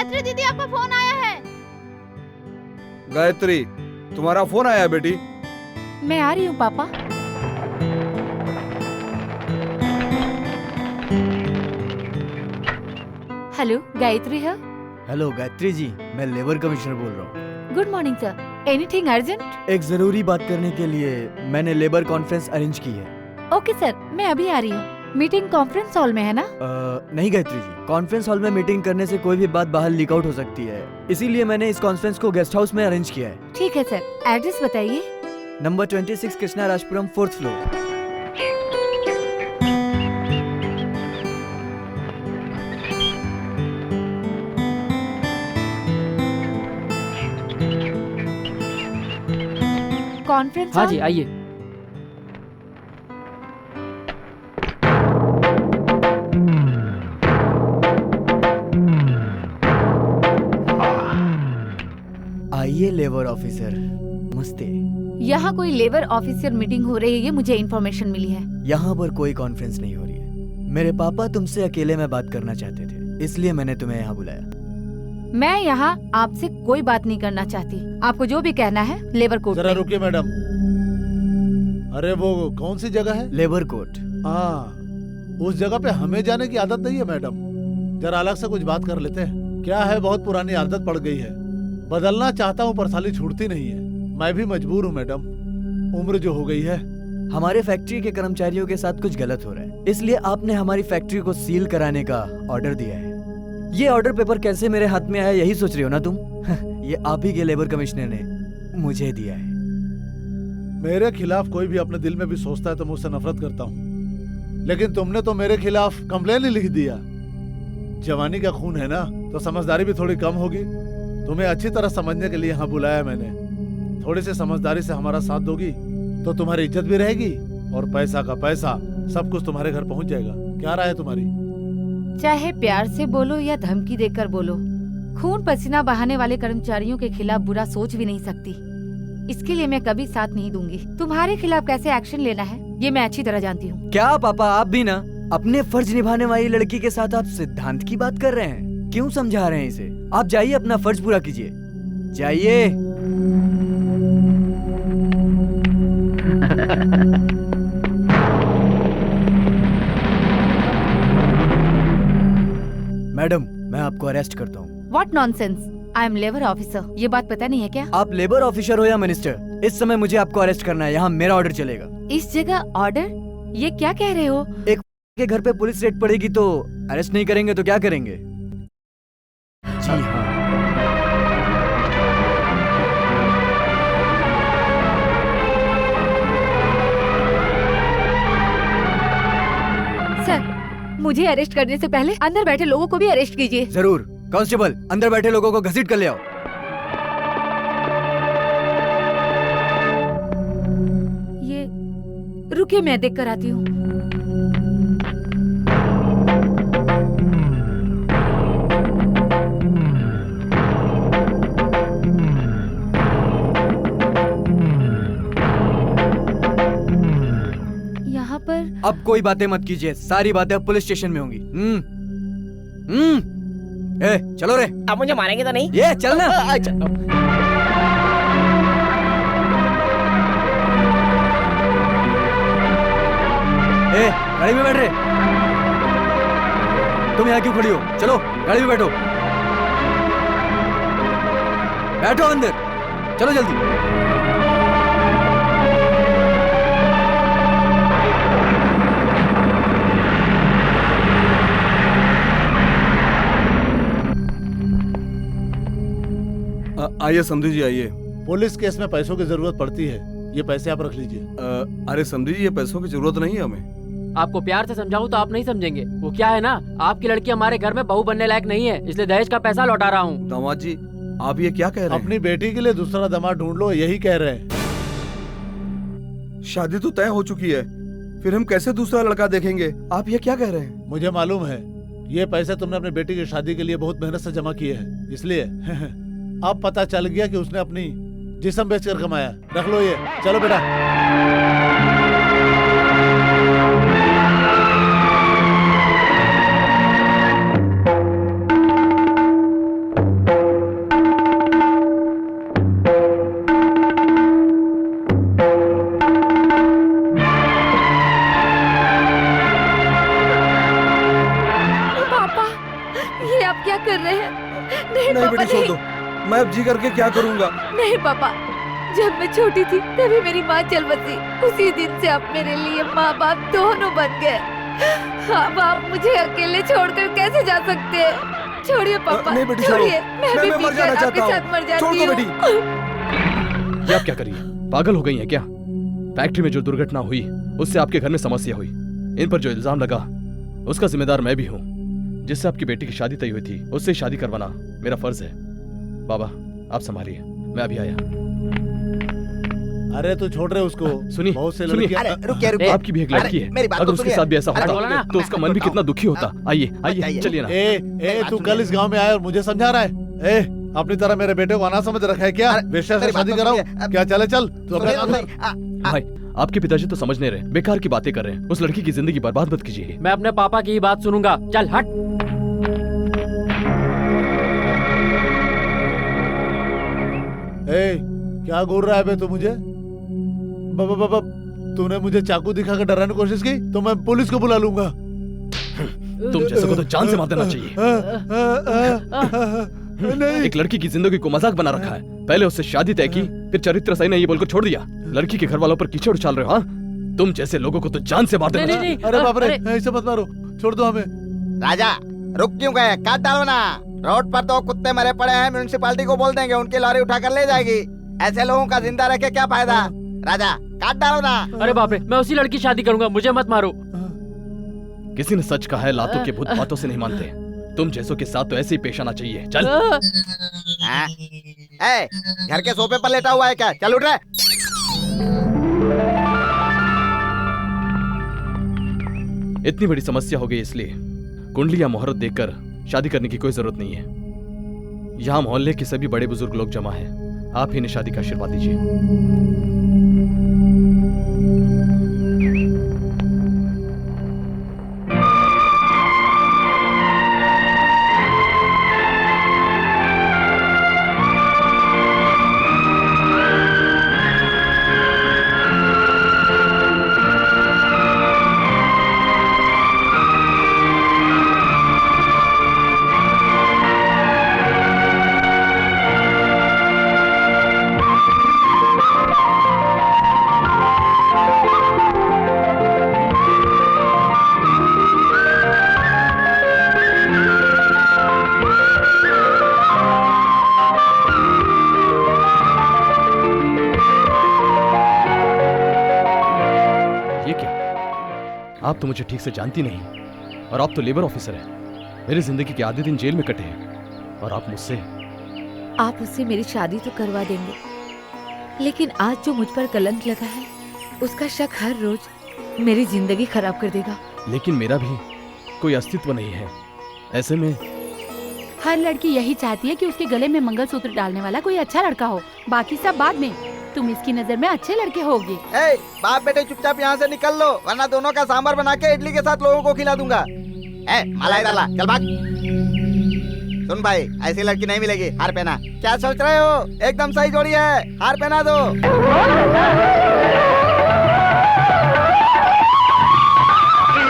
गायत्री दीदी, आपका फोन आया है। गायत्री, तुम्हारा फोन आया है बेटी। मैं आ रही हूँ पापा। हेलो, गायत्री है। हेलो गायत्री जी, मैं लेबर कमिश्नर बोल रहा हूँ। Good morning sir. Anything urgent? एक जरूरी बात करने के लिए मैंने लेबर कॉन्फ्रेंस अरेंज की है। ओके सर, मैं अभी आ रही हूँ। मीटिंग कॉन्फ्रेंस हॉल में है ना? नहीं गायत्री जी, कॉन्फ्रेंस हॉल में मीटिंग करने से कोई भी बात बाहर लीक आउट हो सकती है, इसीलिए मैंने इस कॉन्फ्रेंस को गेस्ट हाउस में अरेंज किया है। ठीक है सर, एड्रेस बताइए। Number 26 Krishna Rajapuram, 4th floor. Conference हाँ हॉल? जी, आइए। आइए लेबर ऑफिसर, नमस्ते। यहाँ कोई लेबर ऑफिसर मीटिंग हो रही है, ये मुझे इन्फॉर्मेशन मिली है। यहाँ पर कोई कॉन्फ्रेंस नहीं हो रही है। मेरे पापा तुमसे अकेले में बात करना चाहते थे, इसलिए मैंने तुम्हें यहाँ बुलाया। मैं यहाँ आपसे कोई बात नहीं करना चाहती। आपको जो भी कहना है लेबर कोर्ट जरा में। रुकिए मैडम। अरे वो कौन सी जगह है? Labour court. हाँ, उस जगह पे हमें जाने की आदत नहीं है मैडम। जरा अलग से कुछ बात कर लेते हैं। क्या है, बहुत पुरानी आदत पड़ गई है। बदलना चाहता हूँ पर साली छूटती नहीं है। मैं भी मजबूर हूँ मैडम, उम्र जो हो गई है। हमारे फैक्ट्री के कर्मचारियों के साथ कुछ गलत हो रहा है, इसलिए आपने हमारी फैक्ट्री को सील कराने का ऑर्डर दिया है। ये ऑर्डर पेपर कैसे मेरे हाथ में आया, यही सोच रही हो ना तुम? ये आप ही के लेबर कमिश्नर ने मुझे दिया है। मेरे खिलाफ कोई भी अपने दिल में भी सोचता है तो मुझसे नफरत करता हूँ, लेकिन तुमने तो मेरे खिलाफ कंप्लेन ही लिख दिया। जवानी का खून है ना, तो समझदारी भी थोड़ी कम होगी। तुम्हें अच्छी तरह समझने के लिए यहाँ बुलाया मैंने। थोड़ी सी समझदारी से हमारा साथ दोगी तो तुम्हारी इज्जत भी रहेगी और पैसा का पैसा सब कुछ तुम्हारे घर पहुँच जाएगा। क्या राय है तुम्हारी? चाहे प्यार से बोलो या धमकी देकर बोलो, खून पसीना बहाने वाले कर्मचारियों के खिलाफ बुरा सोच भी नहीं सकती। इसके लिए मैं कभी साथ नहीं दूंगी। तुम्हारे खिलाफ कैसे एक्शन लेना है ये मैं अच्छी तरह जानती हूँ। क्या पापा, आप भी ना अपने फर्ज निभाने वाली लड़की के साथ आप सिद्धांत की बात कर रहे हैं? क्यों समझा रहे हैं इसे? आप जाइए, अपना फर्ज पूरा कीजिए, जाइए। मैडम, मैं आपको अरेस्ट करता हूँ। What nonsense! I am labour officer. ये बात पता नहीं है क्या? आप लेबर ऑफिसर हो या मिनिस्टर, इस समय मुझे आपको अरेस्ट करना है। यहाँ मेरा ऑर्डर चलेगा। इस जगह ऑर्डर? ये क्या कह रहे हो? एक के घर पे पुलिस रेड पड़ेगी तो अरेस्ट नहीं करेंगे तो क्या करेंगे? जी हाँ। सर, मुझे अरेस्ट करने से पहले अंदर बैठे लोगों को भी अरेस्ट कीजिए। जरूर। कांस्टेबल, अंदर बैठे लोगों को घसीट कर ले आओ। ये रुकिए, मैं देख कर आती हूँ। यहाँ पर अब कोई बातें मत कीजिए, सारी बातें अब पुलिस स्टेशन में होंगी। ए, चलो रे। आप मुझे मारेंगे तो नहीं? ये चल ना। ए, गाड़ी में बैठ रहे। तुम यहाँ क्यों खड़ी हो? चलो गाड़ी में बैठो। बैठो अंदर, चलो जल्दी। आइए समधी जी, आइए। पुलिस केस में पैसों की जरूरत पड़ती है, ये पैसे आप रख लीजिए। अरे समधी जी, ये पैसों की जरूरत नहीं है हमें। आपको प्यार से समझाऊं तो आप नहीं समझेंगे। वो क्या है ना, आपकी लड़की हमारे घर में बहू बनने लायक नहीं है, इसलिए दहेज का पैसा लौटा रहा हूँ। दामाद जी, आप ये क्या कह रहे हैं? अपनी बेटी के लिए दूसरा दामाद ढूंढ लो, यही कह रहे हैं। शादी तो तय हो चुकी है, फिर हम कैसे दूसरा लड़का देखेंगे? आप ये क्या कह रहे हैं? मुझे मालूम है, ये पैसे तुमने अपनी बेटी की शादी के लिए बहुत मेहनत से जमा किए हैं, इसलिए अब पता चल गया कि उसने अपनी जिस्म बेचकर कमाया। रख लो ये, चलो बेटा। ये आप क्या कर रहे हैं? नहीं नहीं पापा बेटी छोड़ नहीं। दो, मैं अब जी करके क्या करूँगा? नहीं पापा, जब मैं छोटी थी तभी मेरी माँ चल बसी। उसी दिन से आप मेरे लिए माँ बाप दोनों बन गए। अब आप मुझे अकेले छोड़कर कैसे जा सकते हैं? छोड़िए पापा, नहीं बेटी, छोड़ो। छोड़िए। मैं भी मर पीकर जाना आपके चाहता साथ हूँ। मर छोड़ जाती दो हूँ। ये आप क्या करिए? पागल हो गई हैं क्या? फैक्ट्री में जो दुर्घटना हुई उससे आपके घर में समस्या हुई। इन पर जो इल्जाम लगा उसका जिम्मेदार मैं भी हूँ। जिससे आपकी बेटी की शादी तय हुई थी उससे शादी करवाना मेरा फर्ज है। बाबा आप संभालिए, मैं अभी आया। अरे तू छोड़ रहे उसको। सुनिए, बहुत से सुनिए। लड़कियां अरे रुकिए रुकिए। आपकी भी एक लड़की है, मेरी बात अगर तो उसके सुनिए। साथ भी ऐसा अरे होता बोलो ना। तो उसका मन भी कितना दुखी होता। आइए आइए बताइए। चलिए ना। ए बात तू सुनिए। कल इस गांव में आया और मुझे समझा रहा है। ए अपनी तरह मेरे बेटे को अनाथ समझ रखा है क्या? अरे, वेश्या से मेरी बात शादी तो कराओ सुनिए। क्या? चले चल तू अपना काम कर। भाई आपके पिताजी तो समझ नहीं रहे, बेकार की बातें कर रहे हैं। उस लड़की की जिंदगी बर्बाद मत कीजिए। मैं अपने पापा की ही बात सुनूंगा। चल हट। ए क्या घूर रहा है बे तू मुझे? बाबा बाबा तूने मुझे चाकू दिखाकर डराने की कोशिश की तो मैं पुलिस को बुला लूंगा। तुम जैसे को तो जान से मार देना चाहिए। नहीं एक लड़की की जिंदगी को मजाक बना रखा है। पहले उससे शादी तय की, फिर चरित्र सही नहीं ये बोलकर छोड़ दिया। लड़की के घर वालों पर कीचड़ उछाल रहे हो। हाँ, तुम जैसे लोगों को तो जान से मार देना नहीं, चाहिए। नहीं, अरे बाप रे अरे। ऐसे मत मारो, छोड़ दो हमें। राजा रुक क्यों गए? काट डालो ना। रोड पर दो कुत्ते मरे पड़े हैं, म्युनिसिपालिटी को बोल देंगे, उनकी लॉरी उठाकर ले जाएगी। ऐसे लोगों का जिंदा रह के क्या फायदा? राजा काट डालो ना। अरे बाप रे, मैं उसी लड़की शादी करूंगा, मुझे मत मारो। किसी ने सच कहा है, लातों के भूत बातों से नहीं मानते। तुम जैसों के साथ तो ऐसे ही पेश आना चाहिए। चल। हाँ? ए, घर के सोफे पर लेटा हुआ है क्या? चल उठ रहे। इतनी बड़ी समस्या हो गई इसलिए कुंडली या मुहूर्त देखकर शादी करने की कोई जरूरत नहीं है। यहाँ मोहल्ले के सभी बड़े बुजुर्ग लोग जमा हैं। आप ही ने शादी का आशीर्वाद दीजिए। ये क्या? आप तो मुझे ठीक से जानती नहीं और आप तो लेबर ऑफिसर हैं। मेरी जिंदगी के आधे दिन जेल में कटे हैं और आप मुझसे। आप उससे मेरी शादी तो करवा देंगे, लेकिन आज जो मुझ पर कलंक लगा है उसका शक हर रोज मेरी जिंदगी खराब कर देगा। लेकिन मेरा भी कोई अस्तित्व नहीं है। ऐसे में हर लड़की यही चाहती है कि उसके गले में मंगलसूत्र डालने वाला कोई अच्छा लड़का हो, बाकी सब बाद में। तुम इसकी नजर में अच्छे लड़के होगे। ए, बाप बेटे चुपचाप यहाँ से निकल लो, वरना दोनों का सांभर बना के इडली के साथ लोगों को खिला दूंगा। ए, मलाई डाला, चल भाग। सुन भाई, ऐसी लड़की नहीं मिलेगी। हार पहना। क्या सोच रहे हो? एकदम सही जोड़ी है, हार पहना दो।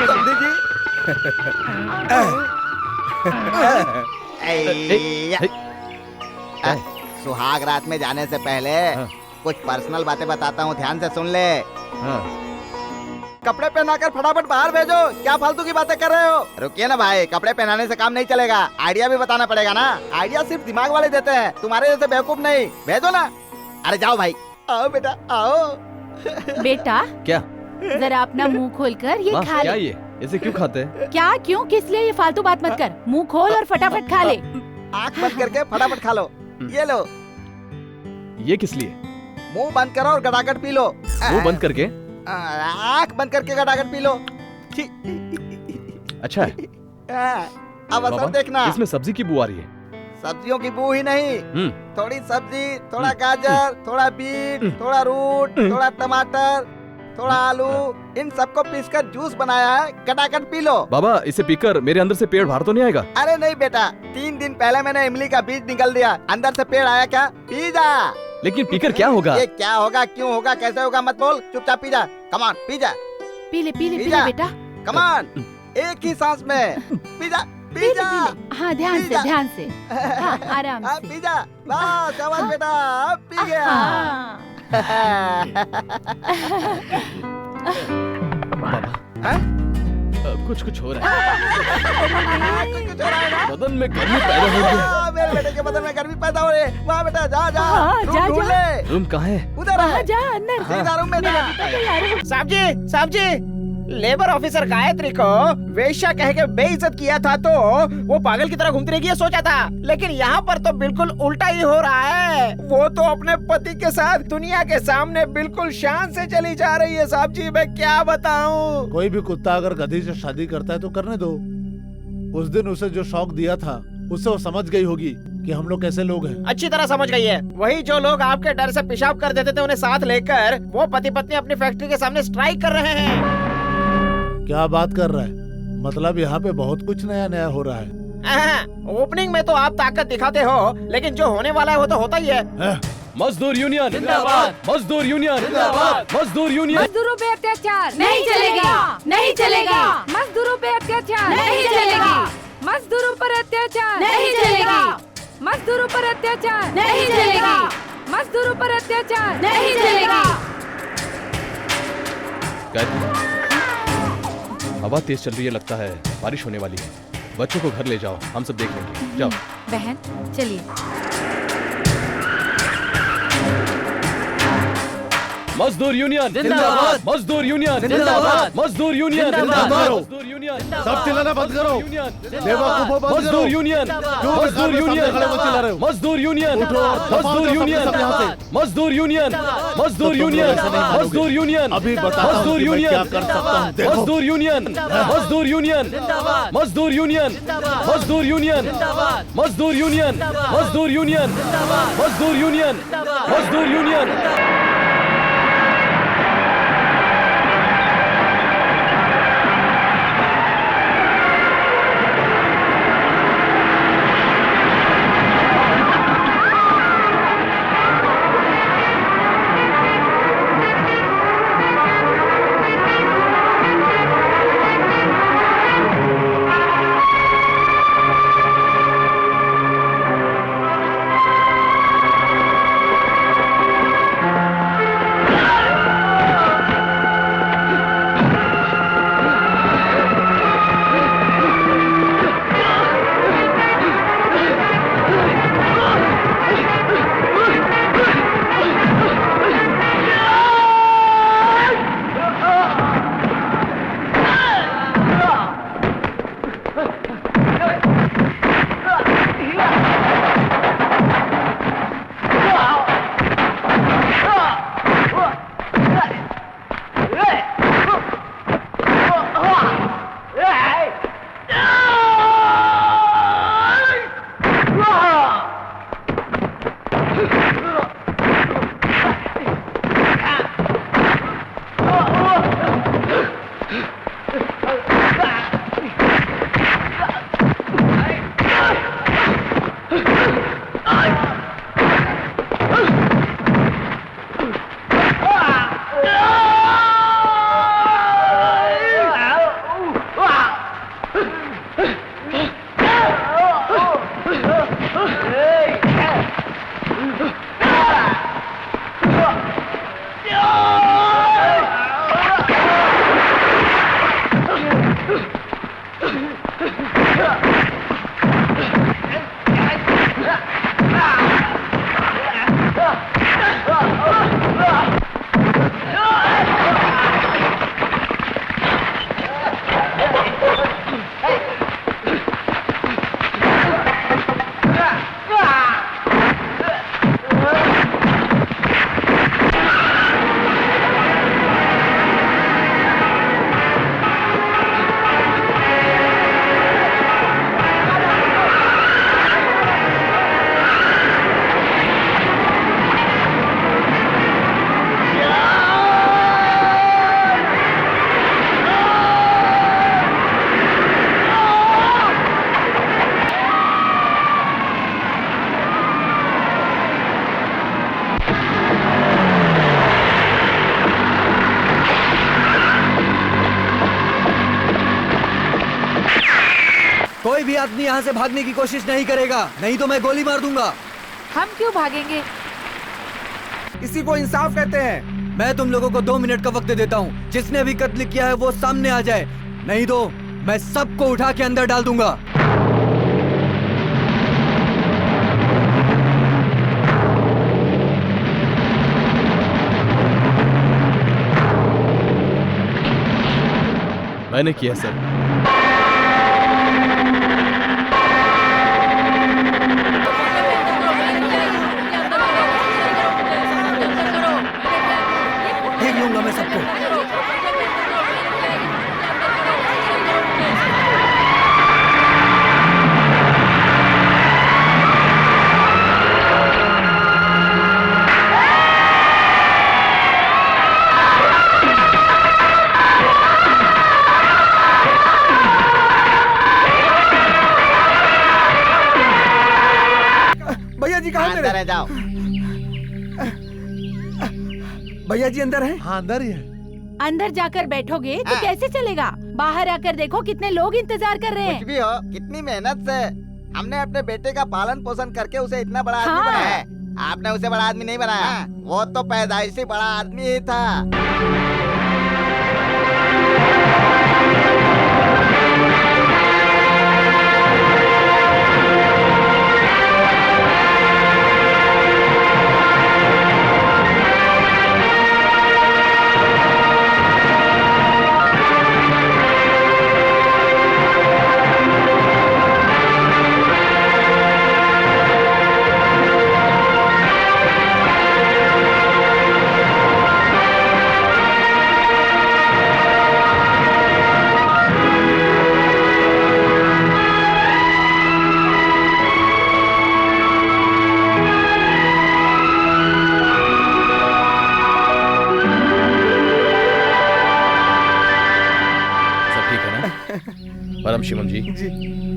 समझी जी? ऐया। सुहाग रात में जाने से पहले हाँ। कुछ पर्सनल बातें बताता हूँ, ध्यान से सुन ले। हाँ, कपड़े पहनाकर फटाफट बाहर भेजो। क्या फालतू की बातें कर रहे हो? रुकिए ना भाई, कपड़े पहनाने से काम नहीं चलेगा, आइडिया भी बताना पड़ेगा ना। आइडिया सिर्फ दिमाग वाले देते हैं, तुम्हारे जैसे बेवकूफ नहीं। भेजो ना। अरे जाओ भाई, आओ बेटा आओ। बेटा क्या? जरा अपना मुंह खोलकर ये माँ, खा क्या ले। ये इसे क्यों खाते हैं? क्या क्यों किस लिए? ये फालतू बात मत कर, मुंह खोल और फटाफट खा ले। आँख बंद करके फटाफट खा लो। ये लो, ये किस लिए? मुंह बंद करो और गड़ागड़ पी लो। मुंह बंद करके? आँख बंद करके गड़ागड़ पी लो। छी। अच्छा है। अब असर बाबा, देखना। इसमें सब्जी की बू आ रही है। सब्जियों की बू ही नहीं, हम्म, थोड़ी सब्जी, थोड़ा गाजर, थोड़ा बीट, थोड़ा रूट, थोड़ा टमाटर, थोड़ा आलू, इन सबको पीसकर जूस बनाया है। गटागट पी लो। बाबा इसे पीकर मेरे अंदर से पेड़ बाहर तो नहीं आएगा? अरे नहीं बेटा, 3 दिन पहले मैंने इमली का बीज निकल दिया, अंदर से पेड़ आया क्या? पी जा। लेकिन पीकर क्या होगा? ये क्या होगा, क्यों होगा, कैसे होगा मत बोल, चुपचाप पी जा। कमान पी जा, पी ले पी ले पी पी जा। ले बेटा। कमान, एक ही सांस में पी जा। पी ले, जा। पी ले। हाँ ध्यान से, ध्यान से। हाँ आराम अब से। पी जा। वाह शाबाश बेटा, अब पी गया। हाँ। बाबा कुछ कुछ हो रहा है, कुछ हो रहा है ना? बदन में गर्मी पैदा हो रही है। मेरे बेटे के बदन में गर्मी पैदा हो रही है। वाह बेटा, जा जा। हाँ, रूम जा, ढूंढ जा। ले। रूम कहाँ है? उधर हाँ, है। जा अंदर। सीधा रूम में जा। साहब जी, लेबर ऑफिसर गायत्री को वेश्या कह के बेइज्जत किया था तो वो पागल की तरह घूमती रहेगी ये सोचा था, लेकिन यहाँ पर तो बिल्कुल उल्टा ही हो रहा है। वो तो अपने पति के साथ दुनिया के सामने बिल्कुल शान से चली जा रही है। साहब जी मैं क्या बताऊँ। कोई भी कुत्ता अगर गधी से शादी करता है तो करने दो। उस दिन उसे जो शौक दिया था उससे वो समझ गई होगी कि हम लोग कैसे लोग हैं। अच्छी तरह समझ गई है। वही जो लोग आपके डर से पेशाब कर देते थे उन्हें साथ लेकर वो पति पत्नी अपनी फैक्ट्री के सामने स्ट्राइक कर रहे हैं। क्या बात कर रहा है? मतलब यहाँ पे बहुत कुछ नया नया हो रहा है। ओपनिंग में तो आप ताकत दिखाते हो, लेकिन जो होने वाला है वो तो होता ही है। मजदूर यूनियन जिंदाबाद। मजदूर यूनियन जिंदाबाद। मजदूर यूनियन। मजदूरों पे अत्याचार नहीं चलेगा, नहीं चलेगा, मजदूरों पे अत्याचार नहीं चलेगा, मजदूरों पर अत्याचार नहीं चलेगा, मजदूरों पर अत्याचार नहीं चलेगा, मजदूरों पर अत्याचार नहीं चलेगा। गायत्री, हवा तेज चल रही है, लगता है बारिश होने वाली है। बच्चों को घर ले जाओ, हम सब देख लेंगे। जाओ। बहन चलिए। मजदूर यूनियन जिंदाबाद। मजदूर यूनियन जिंदाबाद। मजदूर यूनियन जिंदाबाद। मजदूर यूनियन सब चिल्लाना बंद करो। यूनियन बेवकूफों बंद करो। मजदूर यूनियन क्यों मजदूर बेकार में यूनियन सामने खड़े हो चिल्ला रहे हो? मजदूर यूनियन उठो, मजदूर यूनियन सब यहाँ से। मजदूर यूनियन मजदूर तुम लोग यूनियन ऐसे नहीं मानोगे। मजदूर यूनियन अभी बताता हूँ मजदूर कि मैं यूनियन क्या कर सकता हूँ। देखो। मजदूर यूनियन मजदूर यूनियन मजदूर यूनियन मजदूर यूनियन मजदूर यूनियन मजदूर यूनियन मजदूर यूनियन मजदूर यूनियन। आदमी यहाँ से भागने की कोशिश नहीं करेगा, नहीं तो मैं गोली मार दूंगा। हम क्यों भागेंगे? इसी को इंसाफ कहते हैं। मैं तुम लोगों को 2 मिनट का वक्त देता हूँ। जिसने भी कत्ल किया है वो सामने आ जाए, नहीं तो मैं सबको उठा के अंदर डाल दूंगा। मैंने किया सर। देख लूंगा मैं सबको। भैया जी कहाँ अंदर मेरे? है, जाओ। भैया जी अंदर हैं? हाँ अंदर ही है। अंदर जाकर बैठोगे तो हाँ। कैसे चलेगा? बाहर आकर देखो कितने लोग इंतजार कर रहे कुछ हैं। भी हो, कितनी मेहनत से हमने अपने बेटे का पालन पोषण करके उसे इतना बड़ा आदमी हाँ। बनाया है। आपने उसे बड़ा आदमी नहीं बनाया, वो तो पैदाइशी बड़ा आदमी ही था। परम शिवम जी,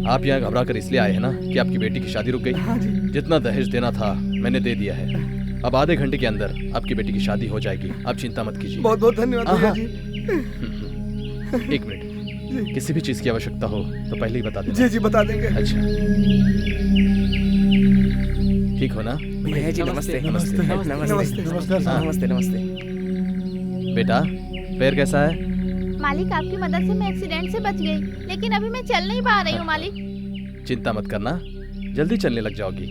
आप यहाँ घबरा कर इसलिए आए हैं ना कि आपकी बेटी की शादी रुक गई। हाँ जी। जितना दहेज देना था मैंने दे दिया है। अब आधे घंटे के अंदर आपकी बेटी की शादी हो जाएगी, आप चिंता मत कीजिए। बहुत बहुत धन्यवाद भैया हाँ। जी। एक मिनट, किसी भी चीज की आवश्यकता हो तो पहले ही बता देना। जी जी बता देंगे। अच्छा, ठीक हो ना? भैया जी नमस्ते। नमस्ते। नमस्ते। नमस्कार हाँ। नमस्ते नमस्ते। बेटा, पैर कैसा है? मालिक आपकी मदद से मैं एक्सीडेंट से बच गई, लेकिन अभी मैं चल नहीं पा रही हूँ मालिक। चिंता मत करना, जल्दी चलने लग जाओगी।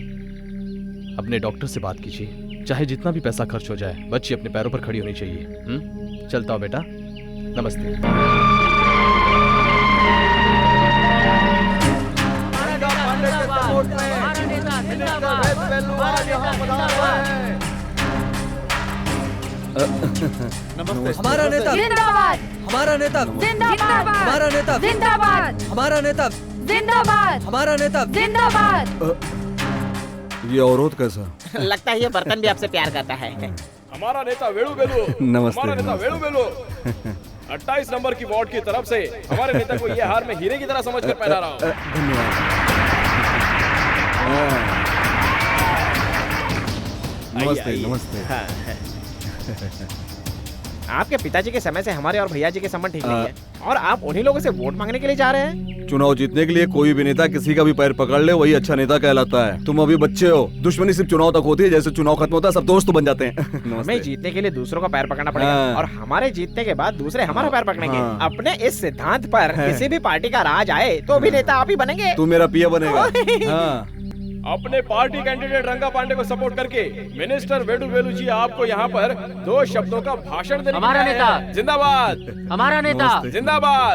अपने डॉक्टर से बात कीजिए, चाहे जितना भी पैसा खर्च हो जाए, बच्ची अपने पैरों पर खड़ी होनी चाहिए। चलता हो बेटा, नमस्ते। नमस्ते। हमारा नेता, जिंदाबाद, हमारा नेता, जिंदाबाद, हमारा नेता, जिंदाबाद, हमारा नेता, जिंदाबाद, हमारा नेता। जिंदाबाद। ये औरत कैसा? लगता है ये बर्तन भी आपसे प्यार करता है। हमारा नेता वेणु बेलू, नमस्ते, हमारा नेता नमस्ते। वेणु बेलू 28 नंबर की वार्ड की तरफ से हमारे नेता को ये हार में हीरे की तरह समझकर पहना रहा हूँ। धन्यवाद। नमस्ते आइए। नमस्ते। हाँ, हाँ। आपके पिताजी के समय से हमारे और भैया जी के संबंध ठीक नहीं है, और आप उन्हीं लोगों से वोट मांगने के लिए जा रहे हैं। चुनाव जीतने के लिए कोई भी नेता किसी का भी पैर पकड़ ले वही अच्छा नेता कहलाता है। तुम अभी बच्चे हो, दुश्मनी सिर्फ चुनाव तक होती है, जैसे चुनाव खत्म होता है सब दोस्त बन जाते हैं। हमें जीतने के लिए दूसरों का पैर पकड़ना पड़ेगा, हाँ। और हमारे जीतने के बाद दूसरे हमारा पैर पकड़ेंगे। हाँ। अपने इस सिद्धांत पर है। किसी भी पार्टी का राज आए तो भी नेता आप ही बनेंगे। तू मेरा पिया बनेगा। हाँ। अपने पार्टी कैंडिडेट रंगा पांडे को सपोर्ट करके मिनिस्टर वेणु बेलू जी आपको यहाँ पर 2 शब्दों का भाषण देने हमारा के लिए आए नेता। हैं। जिंदाबाद, हमारा नेता नमस्ते। जिंदाबाद।